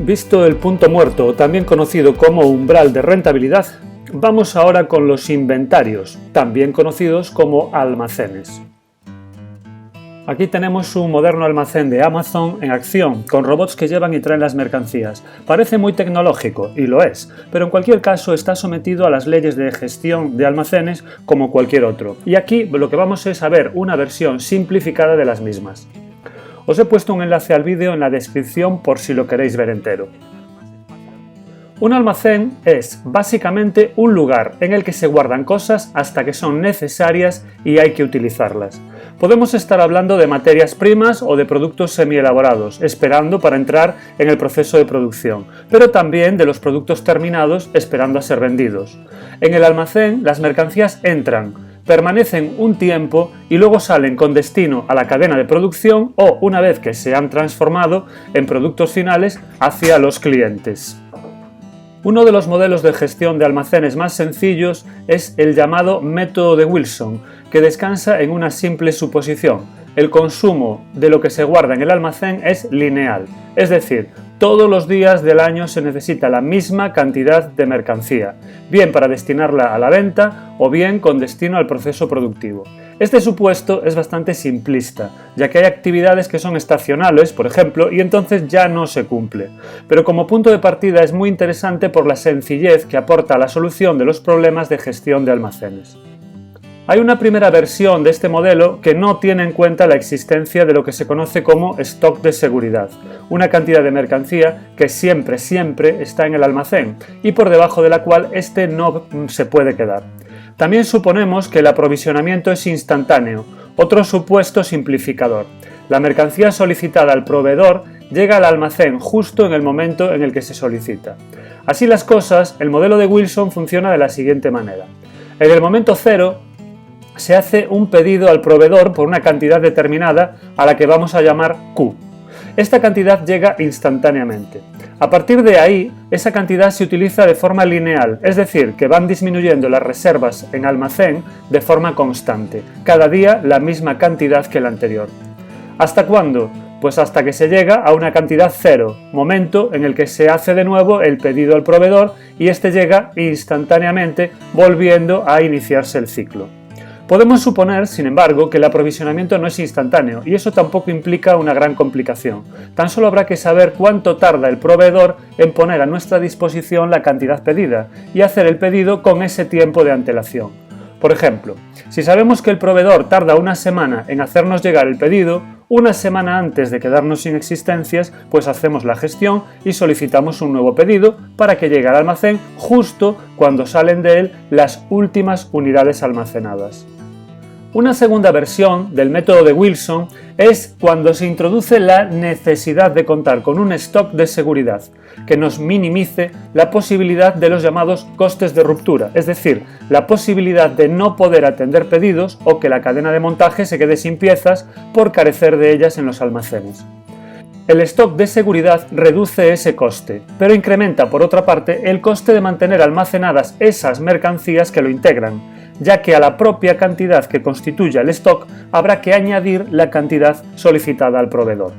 Visto el punto muerto, también conocido como umbral de rentabilidad, vamos ahora con los inventarios, también conocidos como almacenes. Aquí tenemos un moderno almacén de Amazon en acción, con robots que llevan y traen las mercancías. Parece muy tecnológico, y lo es, pero en cualquier caso está sometido a las leyes de gestión de almacenes como cualquier otro. Y aquí lo que vamos es a ver una versión simplificada de las mismas. Os he puesto un enlace al vídeo en la descripción por si lo queréis ver entero. Un almacén es básicamente un lugar en el que se guardan cosas hasta que son necesarias y hay que utilizarlas. Podemos estar hablando de materias primas o de productos semielaborados, esperando para entrar en el proceso de producción, pero también de los productos terminados esperando a ser vendidos. En el almacén las mercancías entran, permanecen un tiempo y luego salen con destino a la cadena de producción o, una vez que se han transformado en productos finales, hacia los clientes. Uno de los modelos de gestión de almacenes más sencillos es el llamado método de Wilson, que descansa en una simple suposición: el consumo de lo que se guarda en el almacén es lineal, es decir, todos los días del año se necesita la misma cantidad de mercancía, bien para destinarla a la venta o bien con destino al proceso productivo. Este supuesto es bastante simplista, ya que hay actividades que son estacionales, por ejemplo, y entonces ya no se cumple. Pero como punto de partida es muy interesante por la sencillez que aporta a la solución de los problemas de gestión de almacenes. Hay una primera versión de este modelo que no tiene en cuenta la existencia de lo que se conoce como stock de seguridad, una cantidad de mercancía que siempre está en el almacén y por debajo de la cual este no se puede quedar. También suponemos que el aprovisionamiento es instantáneo, otro supuesto simplificador. La mercancía solicitada al proveedor llega al almacén justo en el momento en el que se solicita. Así las cosas, el modelo de Wilson funciona de la siguiente manera. En el momento cero, se hace un pedido al proveedor por una cantidad determinada a la que vamos a llamar Q. Esta cantidad llega instantáneamente. A partir de ahí, esa cantidad se utiliza de forma lineal, es decir, que van disminuyendo las reservas en almacén de forma constante, cada día la misma cantidad que el anterior. ¿Hasta cuándo? Pues hasta que se llega a una cantidad cero, momento en el que se hace de nuevo el pedido al proveedor y este llega instantáneamente, volviendo a iniciarse el ciclo. Podemos suponer, sin embargo, que el aprovisionamiento no es instantáneo y eso tampoco implica una gran complicación. Tan solo habrá que saber cuánto tarda el proveedor en poner a nuestra disposición la cantidad pedida y hacer el pedido con ese tiempo de antelación. Por ejemplo, si sabemos que el proveedor tarda una semana en hacernos llegar el pedido, una semana antes de quedarnos sin existencias, pues hacemos la gestión y solicitamos un nuevo pedido para que llegue al almacén justo cuando salen de él las últimas unidades almacenadas. Una segunda versión del método de Wilson es cuando se introduce la necesidad de contar con un stock de seguridad que nos minimice la posibilidad de los llamados costes de ruptura, es decir, la posibilidad de no poder atender pedidos o que la cadena de montaje se quede sin piezas por carecer de ellas en los almacenes. El stock de seguridad reduce ese coste, pero incrementa por otra parte el coste de mantener almacenadas esas mercancías que lo integran, ya que a la propia cantidad que constituya el stock habrá que añadir la cantidad solicitada al proveedor.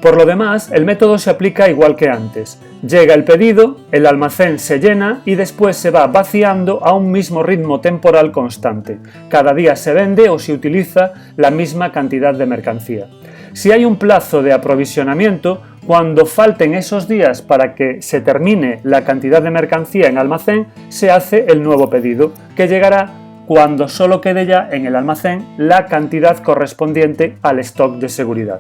Por lo demás, el método se aplica igual que antes. Llega el pedido, el almacén se llena y después se va vaciando a un mismo ritmo temporal constante. Cada día se vende o se utiliza la misma cantidad de mercancía. Si hay un plazo de aprovisionamiento, cuando falten esos días para que se termine la cantidad de mercancía en almacén, se hace el nuevo pedido, que llegará cuando solo quede ya en el almacén la cantidad correspondiente al stock de seguridad.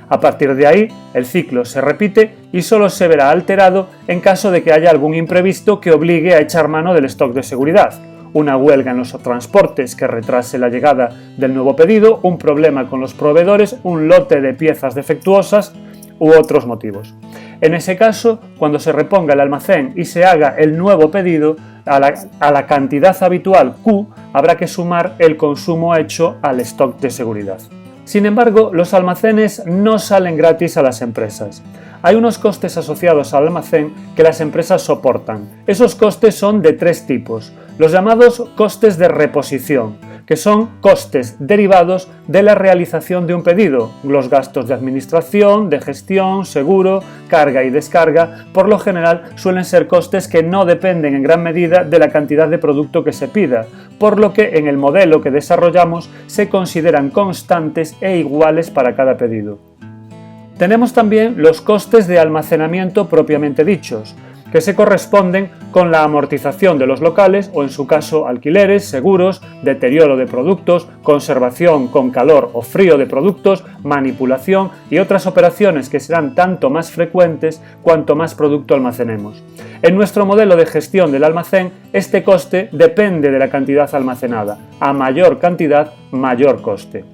A partir de ahí, el ciclo se repite y solo se verá alterado en caso de que haya algún imprevisto que obligue a echar mano del stock de seguridad. Una huelga en los transportes que retrase la llegada del nuevo pedido, un problema con los proveedores, un lote de piezas defectuosas u otros motivos. En ese caso, cuando se reponga el almacén y se haga el nuevo pedido, a la cantidad habitual Q habrá que sumar el consumo hecho al stock de seguridad. Sin embargo, los almacenes no salen gratis a las empresas. Hay unos costes asociados al almacén que las empresas soportan. Esos costes son de tres tipos: los llamados costes de reposición, que son costes derivados de la realización de un pedido, los gastos de administración, de gestión, seguro, carga y descarga. Por lo general suelen ser costes que no dependen en gran medida de la cantidad de producto que se pida, por lo que en el modelo que desarrollamos se consideran constantes e iguales para cada pedido. Tenemos también los costes de almacenamiento propiamente dichos, que se corresponden con la amortización de los locales o, en su caso, alquileres, seguros, deterioro de productos, conservación con calor o frío de productos, manipulación y otras operaciones que serán tanto más frecuentes cuanto más producto almacenemos. En nuestro modelo de gestión del almacén, este coste depende de la cantidad almacenada. A mayor cantidad, mayor coste.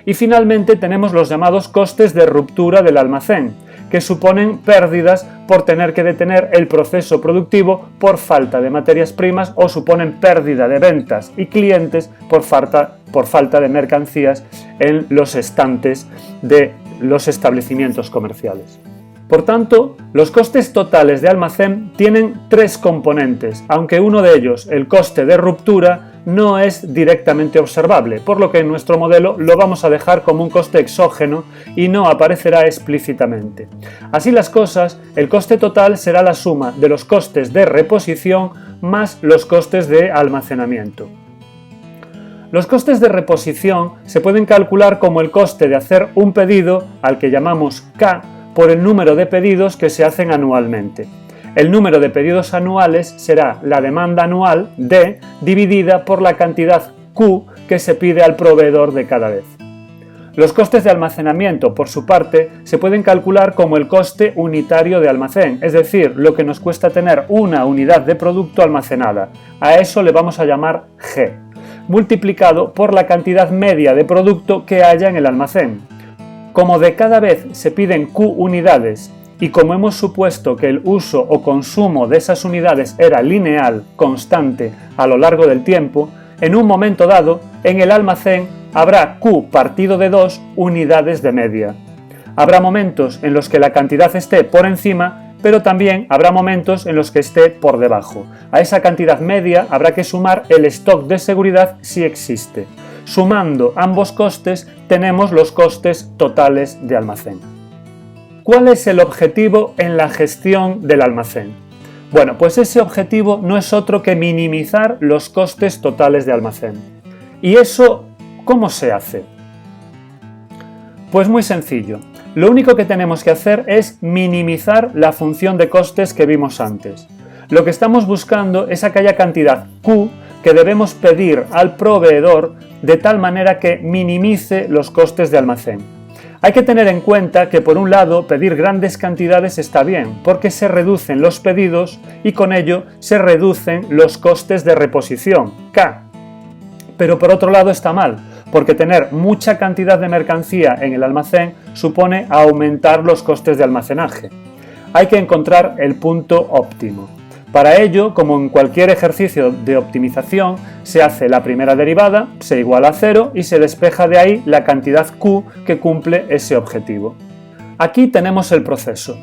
Y finalmente tenemos los llamados costes de ruptura del almacén, que suponen pérdidas por tener que detener el proceso productivo por falta de materias primas o suponen pérdida de ventas y clientes por falta de mercancías en los estantes de los establecimientos comerciales. Por tanto, los costes totales de almacén tienen tres componentes, aunque uno de ellos, el coste de ruptura, no es directamente observable, por lo que en nuestro modelo lo vamos a dejar como un coste exógeno y no aparecerá explícitamente. Así las cosas, el coste total será la suma de los costes de reposición más los costes de almacenamiento. Los costes de reposición se pueden calcular como el coste de hacer un pedido, al que llamamos K, por el número de pedidos que se hacen anualmente. El número de pedidos anuales será la demanda anual, D, dividida por la cantidad Q que se pide al proveedor de cada vez. Los costes de almacenamiento, por su parte, se pueden calcular como el coste unitario de almacén, es decir, lo que nos cuesta tener una unidad de producto almacenada. A eso le vamos a llamar G, multiplicado por la cantidad media de producto que haya en el almacén. Como de cada vez se piden Q unidades y como hemos supuesto que el uso o consumo de esas unidades era lineal, constante, a lo largo del tiempo, en un momento dado, en el almacén habrá Q partido de 2 unidades de media. Habrá momentos en los que la cantidad esté por encima, pero también habrá momentos en los que esté por debajo. A esa cantidad media habrá que sumar el stock de seguridad si existe. Sumando ambos costes, tenemos los costes totales de almacén. ¿Cuál es el objetivo en la gestión del almacén? Bueno, pues ese objetivo no es otro que minimizar los costes totales de almacén. ¿Y eso cómo se hace? Pues muy sencillo. Lo único que tenemos que hacer es minimizar la función de costes que vimos antes. Lo que estamos buscando es aquella cantidad Q que debemos pedir al proveedor de tal manera que minimice los costes de almacén. Hay que tener en cuenta que, por un lado, pedir grandes cantidades está bien, porque se reducen los pedidos y con ello se reducen los costes de reposición, K. Pero por otro lado está mal, porque tener mucha cantidad de mercancía en el almacén supone aumentar los costes de almacenaje. Hay que encontrar el punto óptimo. Para ello, como en cualquier ejercicio de optimización, se hace la primera derivada, se iguala a 0 y se despeja de ahí la cantidad Q que cumple ese objetivo. Aquí tenemos el proceso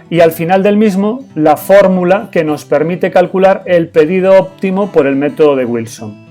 y al final del mismo la fórmula que nos permite calcular el pedido óptimo por el método de Wilson.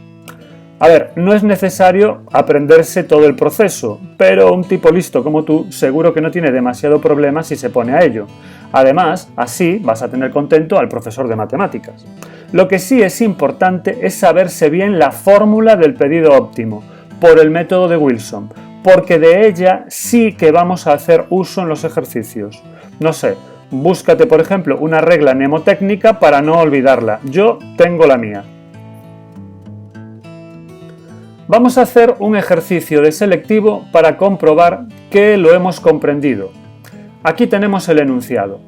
A ver, no es necesario aprenderse todo el proceso, pero un tipo listo como tú seguro que no tiene demasiado problema si se pone a ello. Además, así vas a tener contento al profesor de matemáticas. Lo que sí es importante es saberse bien la fórmula del pedido óptimo, por el método de Wilson, porque de ella sí que vamos a hacer uso en los ejercicios. No sé, búscate por ejemplo una regla mnemotécnica para no olvidarla. Yo tengo la mía. Vamos a hacer un ejercicio de selectivo para comprobar que lo hemos comprendido. Aquí tenemos el enunciado.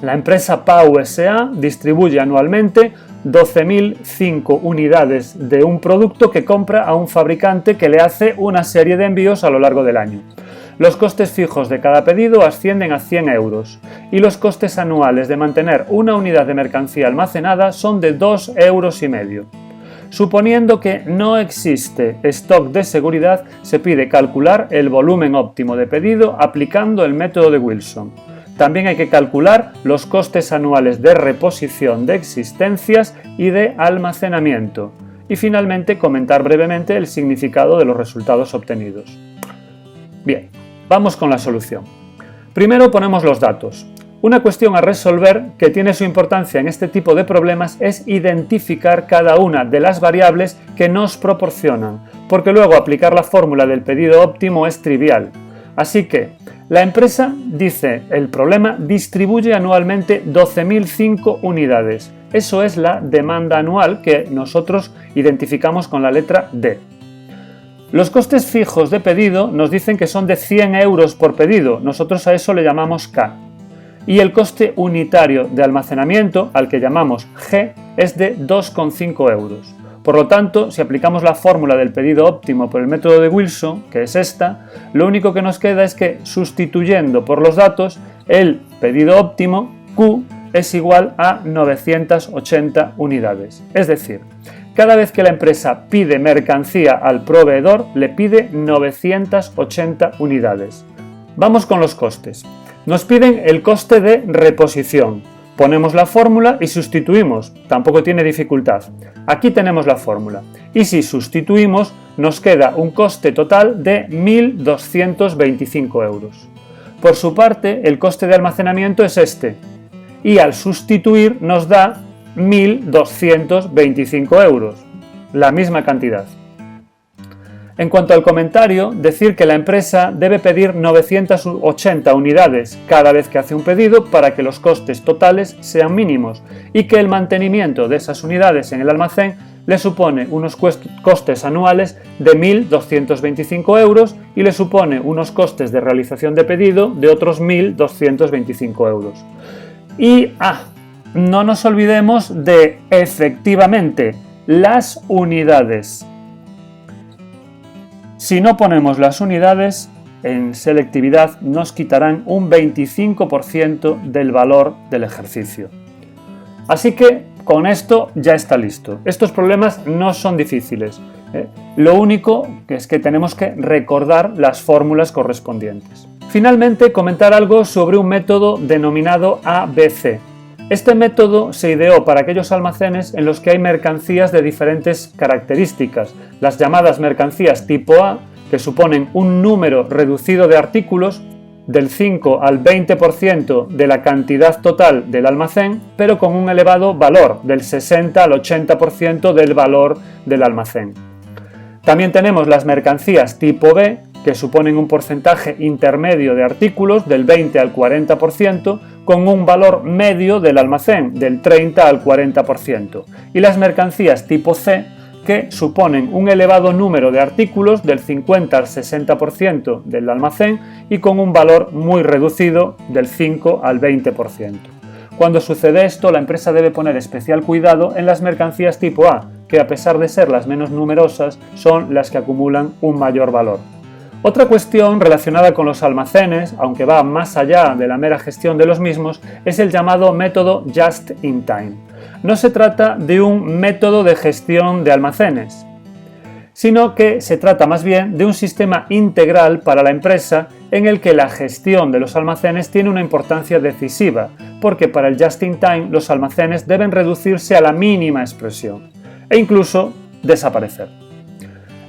La empresa Pau S.A. distribuye anualmente 12.005 unidades de un producto que compra a un fabricante que le hace una serie de envíos a lo largo del año. Los costes fijos de cada pedido ascienden a 100 euros y los costes anuales de mantener una unidad de mercancía almacenada son de 2,5 euros. Suponiendo que no existe stock de seguridad, se pide calcular el volumen óptimo de pedido aplicando el método de Wilson. También hay que calcular los costes anuales de reposición de existencias y de almacenamiento. y finalmente comentar brevemente el significado de los resultados obtenidos. Bien, vamos con la solución. Primero ponemos los datos. Una cuestión a resolver que tiene su importancia en este tipo de problemas es identificar cada una de las variables que nos proporcionan, porque luego aplicar la fórmula del pedido óptimo es trivial. Así que, la empresa dice, el problema distribuye anualmente 12.005 unidades. Eso es la demanda anual que nosotros identificamos con la letra D. Los costes fijos de pedido nos dicen que son de 100 euros por pedido, nosotros a eso le llamamos K. Y el coste unitario de almacenamiento, al que llamamos G, es de 2,5 euros. Por lo tanto, si aplicamos la fórmula del pedido óptimo por el método de Wilson, que es esta, lo único que nos queda es que, sustituyendo por los datos, el pedido óptimo, Q, es igual a 980 unidades. Es decir, cada vez que la empresa pide mercancía al proveedor, le pide 980 unidades. Vamos con los costes. Nos piden el coste de reposición. Ponemos la fórmula y sustituimos. Tampoco tiene dificultad. Aquí tenemos la fórmula. Y si sustituimos, nos queda un coste total de 1.225 euros. Por su parte, el coste de almacenamiento es este. Y al sustituir nos da 1.225 euros. La misma cantidad. En cuanto al comentario, decir que la empresa debe pedir 980 unidades cada vez que hace un pedido para que los costes totales sean mínimos y que el mantenimiento de esas unidades en el almacén le supone unos costes anuales de 1.225 euros y le supone unos costes de realización de pedido de otros 1.225 euros. Y no nos olvidemos de, efectivamente, las unidades. Si no ponemos las unidades, en selectividad nos quitarán un 25% del valor del ejercicio. Así que con esto ya está listo. Estos problemas no son difíciles. Lo único es que tenemos que recordar las fórmulas correspondientes. Finalmente, comentar algo sobre un método denominado ABC. Este método se ideó para aquellos almacenes en los que hay mercancías de diferentes características, las llamadas mercancías tipo A, que suponen un número reducido de artículos del 5 al 20% de la cantidad total del almacén, pero con un elevado valor, del 60 al 80% del valor del almacén. También tenemos las mercancías tipo B, que suponen un porcentaje intermedio de artículos del 20 al 40%, con un valor medio del almacén del 30 al 40%, y las mercancías tipo C, que suponen un elevado número de artículos del 50 al 60% del almacén y con un valor muy reducido del 5 al 20%. Cuando sucede esto, la empresa debe poner especial cuidado en las mercancías tipo A, que a pesar de ser las menos numerosas, son las que acumulan un mayor valor. Otra cuestión relacionada con los almacenes, aunque va más allá de la mera gestión de los mismos, es el llamado método Just in Time. No se trata de un método de gestión de almacenes, sino que se trata más bien de un sistema integral para la empresa en el que la gestión de los almacenes tiene una importancia decisiva, porque para el Just in Time los almacenes deben reducirse a la mínima expresión e incluso desaparecer.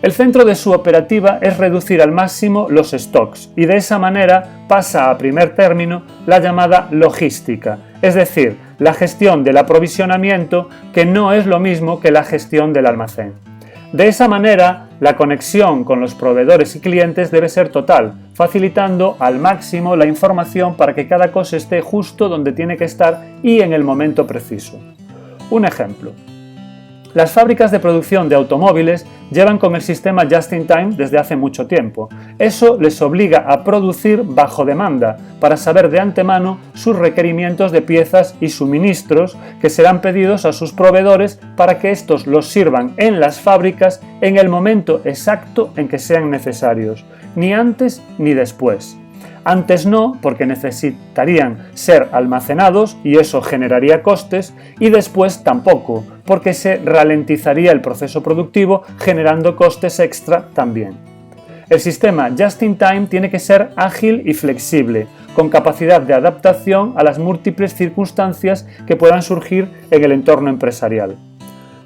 El centro de su operativa es reducir al máximo los stocks y de esa manera pasa a primer término la llamada logística, es decir, la gestión del aprovisionamiento, que no es lo mismo que la gestión del almacén. De esa manera, la conexión con los proveedores y clientes debe ser total, facilitando al máximo la información para que cada cosa esté justo donde tiene que estar y en el momento preciso. Un ejemplo. Las fábricas de producción de automóviles llevan con el sistema Just in Time desde hace mucho tiempo. Eso les obliga a producir bajo demanda para saber de antemano sus requerimientos de piezas y suministros que serán pedidos a sus proveedores para que estos los sirvan en las fábricas en el momento exacto en que sean necesarios, ni antes ni después. Antes no, porque necesitarían ser almacenados y eso generaría costes, y después tampoco, porque se ralentizaría el proceso productivo generando costes extra también. El sistema Just in Time tiene que ser ágil y flexible, con capacidad de adaptación a las múltiples circunstancias que puedan surgir en el entorno empresarial.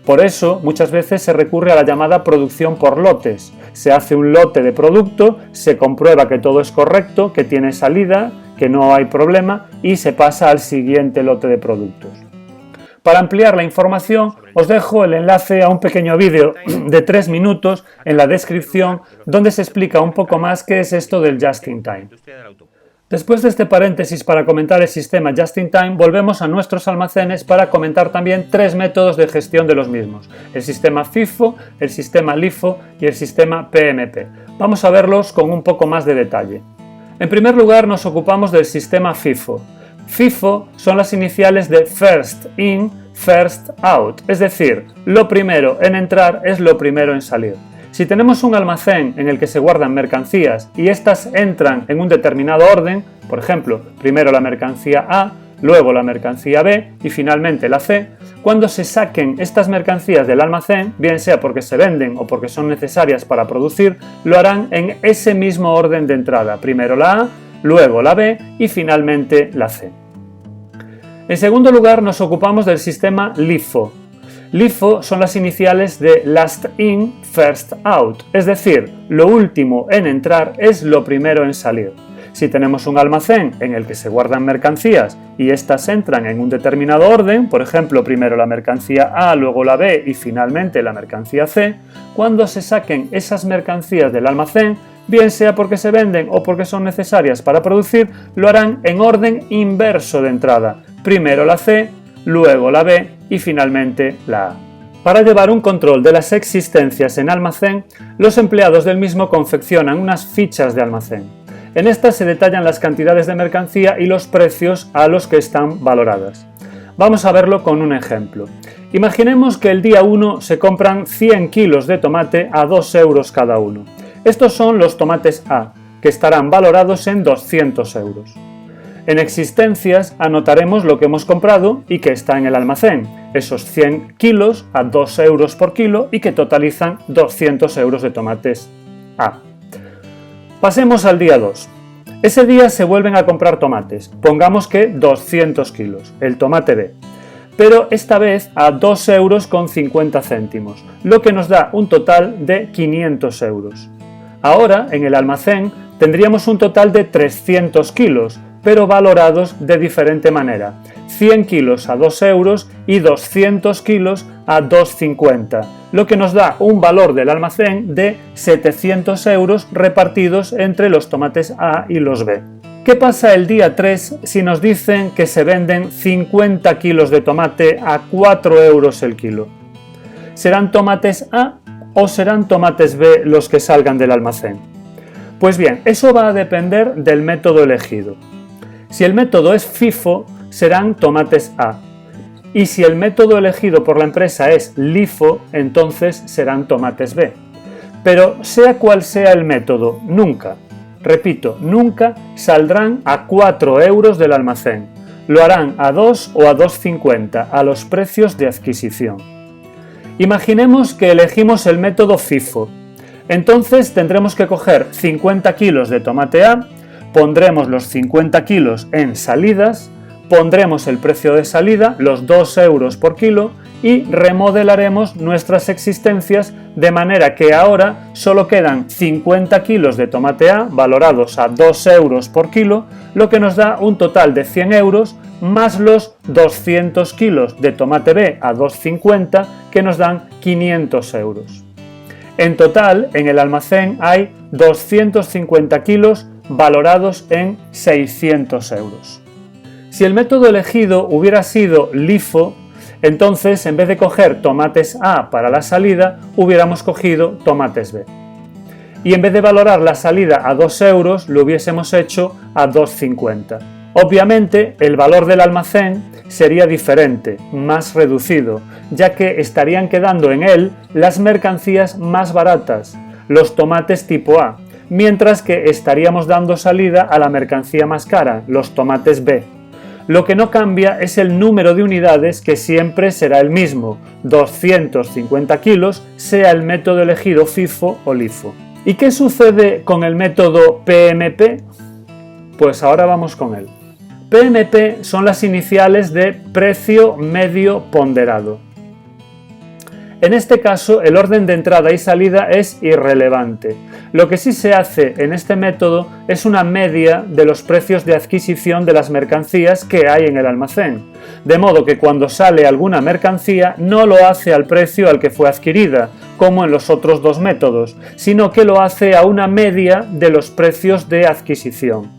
Por eso, muchas veces se recurre a la llamada producción por lotes. Se hace un lote de producto, se comprueba que todo es correcto, que tiene salida, que no hay problema y se pasa al siguiente lote de productos. Para ampliar la información, os dejo el enlace a un pequeño vídeo de 3 minutos en la descripción donde se explica un poco más qué es esto del Just-in-Time. Después de este paréntesis para comentar el sistema Just-in-Time, volvemos a nuestros almacenes para comentar también 3 métodos de gestión de los mismos: el sistema FIFO, el sistema LIFO y el sistema PMP. Vamos a verlos con un poco más de detalle. En primer lugar, nos ocupamos del sistema FIFO. FIFO son las iniciales de First In, First Out, es decir, lo primero en entrar es lo primero en salir. Si tenemos un almacén en el que se guardan mercancías y éstas entran en un determinado orden, por ejemplo, primero la mercancía A, luego la mercancía B y finalmente la C, cuando se saquen estas mercancías del almacén, bien sea porque se venden o porque son necesarias para producir, lo harán en ese mismo orden de entrada, primero la A, luego la B y finalmente la C. En segundo lugar, nos ocupamos del sistema LIFO. LIFO son las iniciales de Last In, First Out, es decir, lo último en entrar es lo primero en salir. Si tenemos un almacén en el que se guardan mercancías y éstas entran en un determinado orden, por ejemplo, primero la mercancía A, luego la B y finalmente la mercancía C, cuando se saquen esas mercancías del almacén, bien sea porque se venden o porque son necesarias para producir, lo harán en orden inverso de entrada, primero la C, luego la B y finalmente la A. Para llevar un control de las existencias en almacén, los empleados del mismo confeccionan unas fichas de almacén. En estas se detallan las cantidades de mercancía y los precios a los que están valoradas. Vamos a verlo con un ejemplo. Imaginemos que el día 1 se compran 100 kilos de tomate a 2 euros cada uno. Estos son los tomates A, que estarán valorados en 200 euros. En existencias anotaremos lo que hemos comprado y que está en el almacén, esos 100 kilos a 2 euros por kilo y que totalizan 200 euros de tomates A. Pasemos al día 2. Ese día se vuelven a comprar tomates, pongamos que 200 kilos, el tomate B, pero esta vez a 2 euros con 50 céntimos, lo que nos da un total de 500 euros. Ahora, en el almacén, tendríamos un total de 300 kilos, pero valorados de diferente manera, 100 kilos a 2 euros y 200 kilos a 2,50, lo que nos da un valor del almacén de 700 euros repartidos entre los tomates A y los B. ¿Qué pasa el día 3 si nos dicen que se venden 50 kilos de tomate a 4 euros el kilo? ¿Serán tomates A o serán tomates B los que salgan del almacén? Pues bien, eso va a depender del método elegido. Si el método es FIFO, serán tomates A. Y si el método elegido por la empresa es LIFO, entonces serán tomates B. Pero sea cual sea el método, nunca, repito, nunca saldrán a 4 euros del almacén. Lo harán a 2 o a 2,50 a los precios de adquisición. Imaginemos que elegimos el método FIFO. Entonces tendremos que coger 50 kilos de tomate A, pondremos los 50 kilos en salidas, pondremos el precio de salida, los 2 euros por kilo, y remodelaremos nuestras existencias de manera que ahora solo quedan 50 kilos de tomate A valorados a 2 euros por kilo, lo que nos da un total de 100 euros más los 200 kilos de tomate B a 2,50 que nos dan 500 euros. En total, en el almacén hay 250 kilos valorados en 600 euros. Si el método elegido hubiera sido LIFO, entonces en vez de coger tomates A para la salida, hubiéramos cogido tomates B. Y en vez de valorar la salida a 2 euros, lo hubiésemos hecho a 2,50. Obviamente, el valor del almacén sería diferente, más reducido, ya que estarían quedando en él las mercancías más baratas, los tomates tipo A, mientras que estaríamos dando salida a la mercancía más cara, los tomates B. Lo que no cambia es el número de unidades, que siempre será el mismo, 250 kilos, sea el método elegido FIFO o LIFO. ¿Y qué sucede con el método PMP? Pues ahora vamos con él. PMP son las iniciales de precio medio ponderado. En este caso, el orden de entrada y salida es irrelevante. Lo que sí se hace en este método es una media de los precios de adquisición de las mercancías que hay en el almacén, de modo que cuando sale alguna mercancía no lo hace al precio al que fue adquirida, como en los otros dos métodos, sino que lo hace a una media de los precios de adquisición.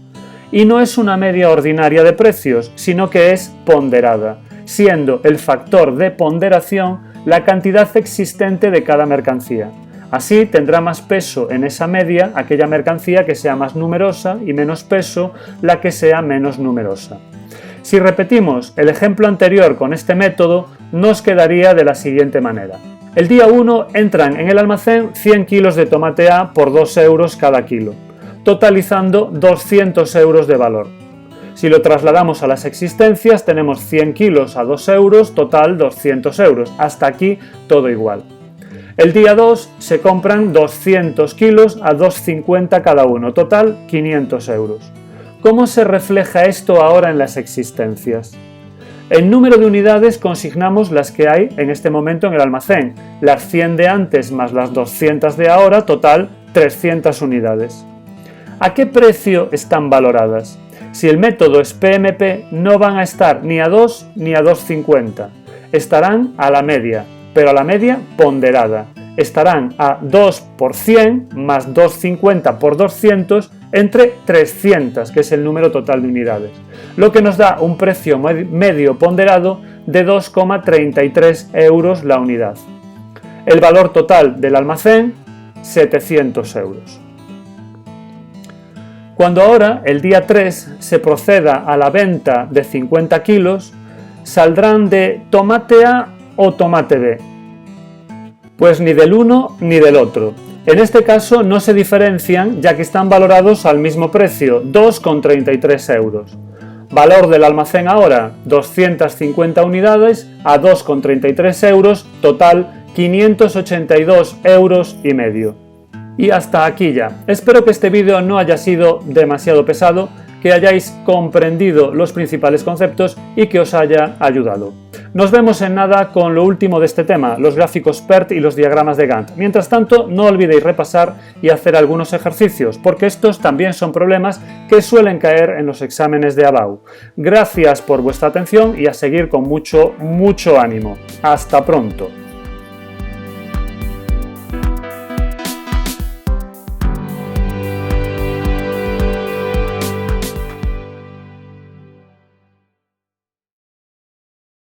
Y no es una media ordinaria de precios, sino que es ponderada, siendo el factor de ponderación la cantidad existente de cada mercancía. Así tendrá más peso en esa media aquella mercancía que sea más numerosa y menos peso la que sea menos numerosa. Si repetimos el ejemplo anterior con este método, nos quedaría de la siguiente manera. El día 1 entran en el almacén 100 kilos de tomate A por 2 euros cada kilo, totalizando 200 euros de valor. Si lo trasladamos a las existencias, tenemos 100 kilos a 2 euros, total 200 euros. Hasta aquí todo igual. El día 2 se compran 200 kilos a 2,50 cada uno, total 500 euros. ¿Cómo se refleja esto ahora en las existencias? En número de unidades consignamos las que hay en este momento en el almacén, las 100 de antes más las 200 de ahora, total 300 unidades. ¿A qué precio están valoradas? Si el método es PMP, no van a estar ni a 2 ni a 2,50. Estarán a la media, pero a la media ponderada. Estarán a 2 por 100 más 2,50 por 200 entre 300, que es el número total de unidades, lo que nos da un precio medio ponderado de 2,33 euros la unidad. El valor total del almacén, 700 euros. Cuando ahora, el día 3, se proceda a la venta de 50 kilos, saldrán de tomate A o tomate B. Pues ni del uno ni del otro. En este caso no se diferencian ya que están valorados al mismo precio, 2,33 euros. Valor del almacén ahora, 250 unidades a 2,33 euros, total 582 euros y medio. Y hasta aquí ya. Espero que este vídeo no haya sido demasiado pesado, que hayáis comprendido los principales conceptos y que os haya ayudado. Nos vemos en nada con lo último de este tema, los gráficos PERT y los diagramas de Gantt. Mientras tanto, no olvidéis repasar y hacer algunos ejercicios, porque estos también son problemas que suelen caer en los exámenes de ABAU. Gracias por vuestra atención y a seguir con mucho ánimo. ¡Hasta pronto!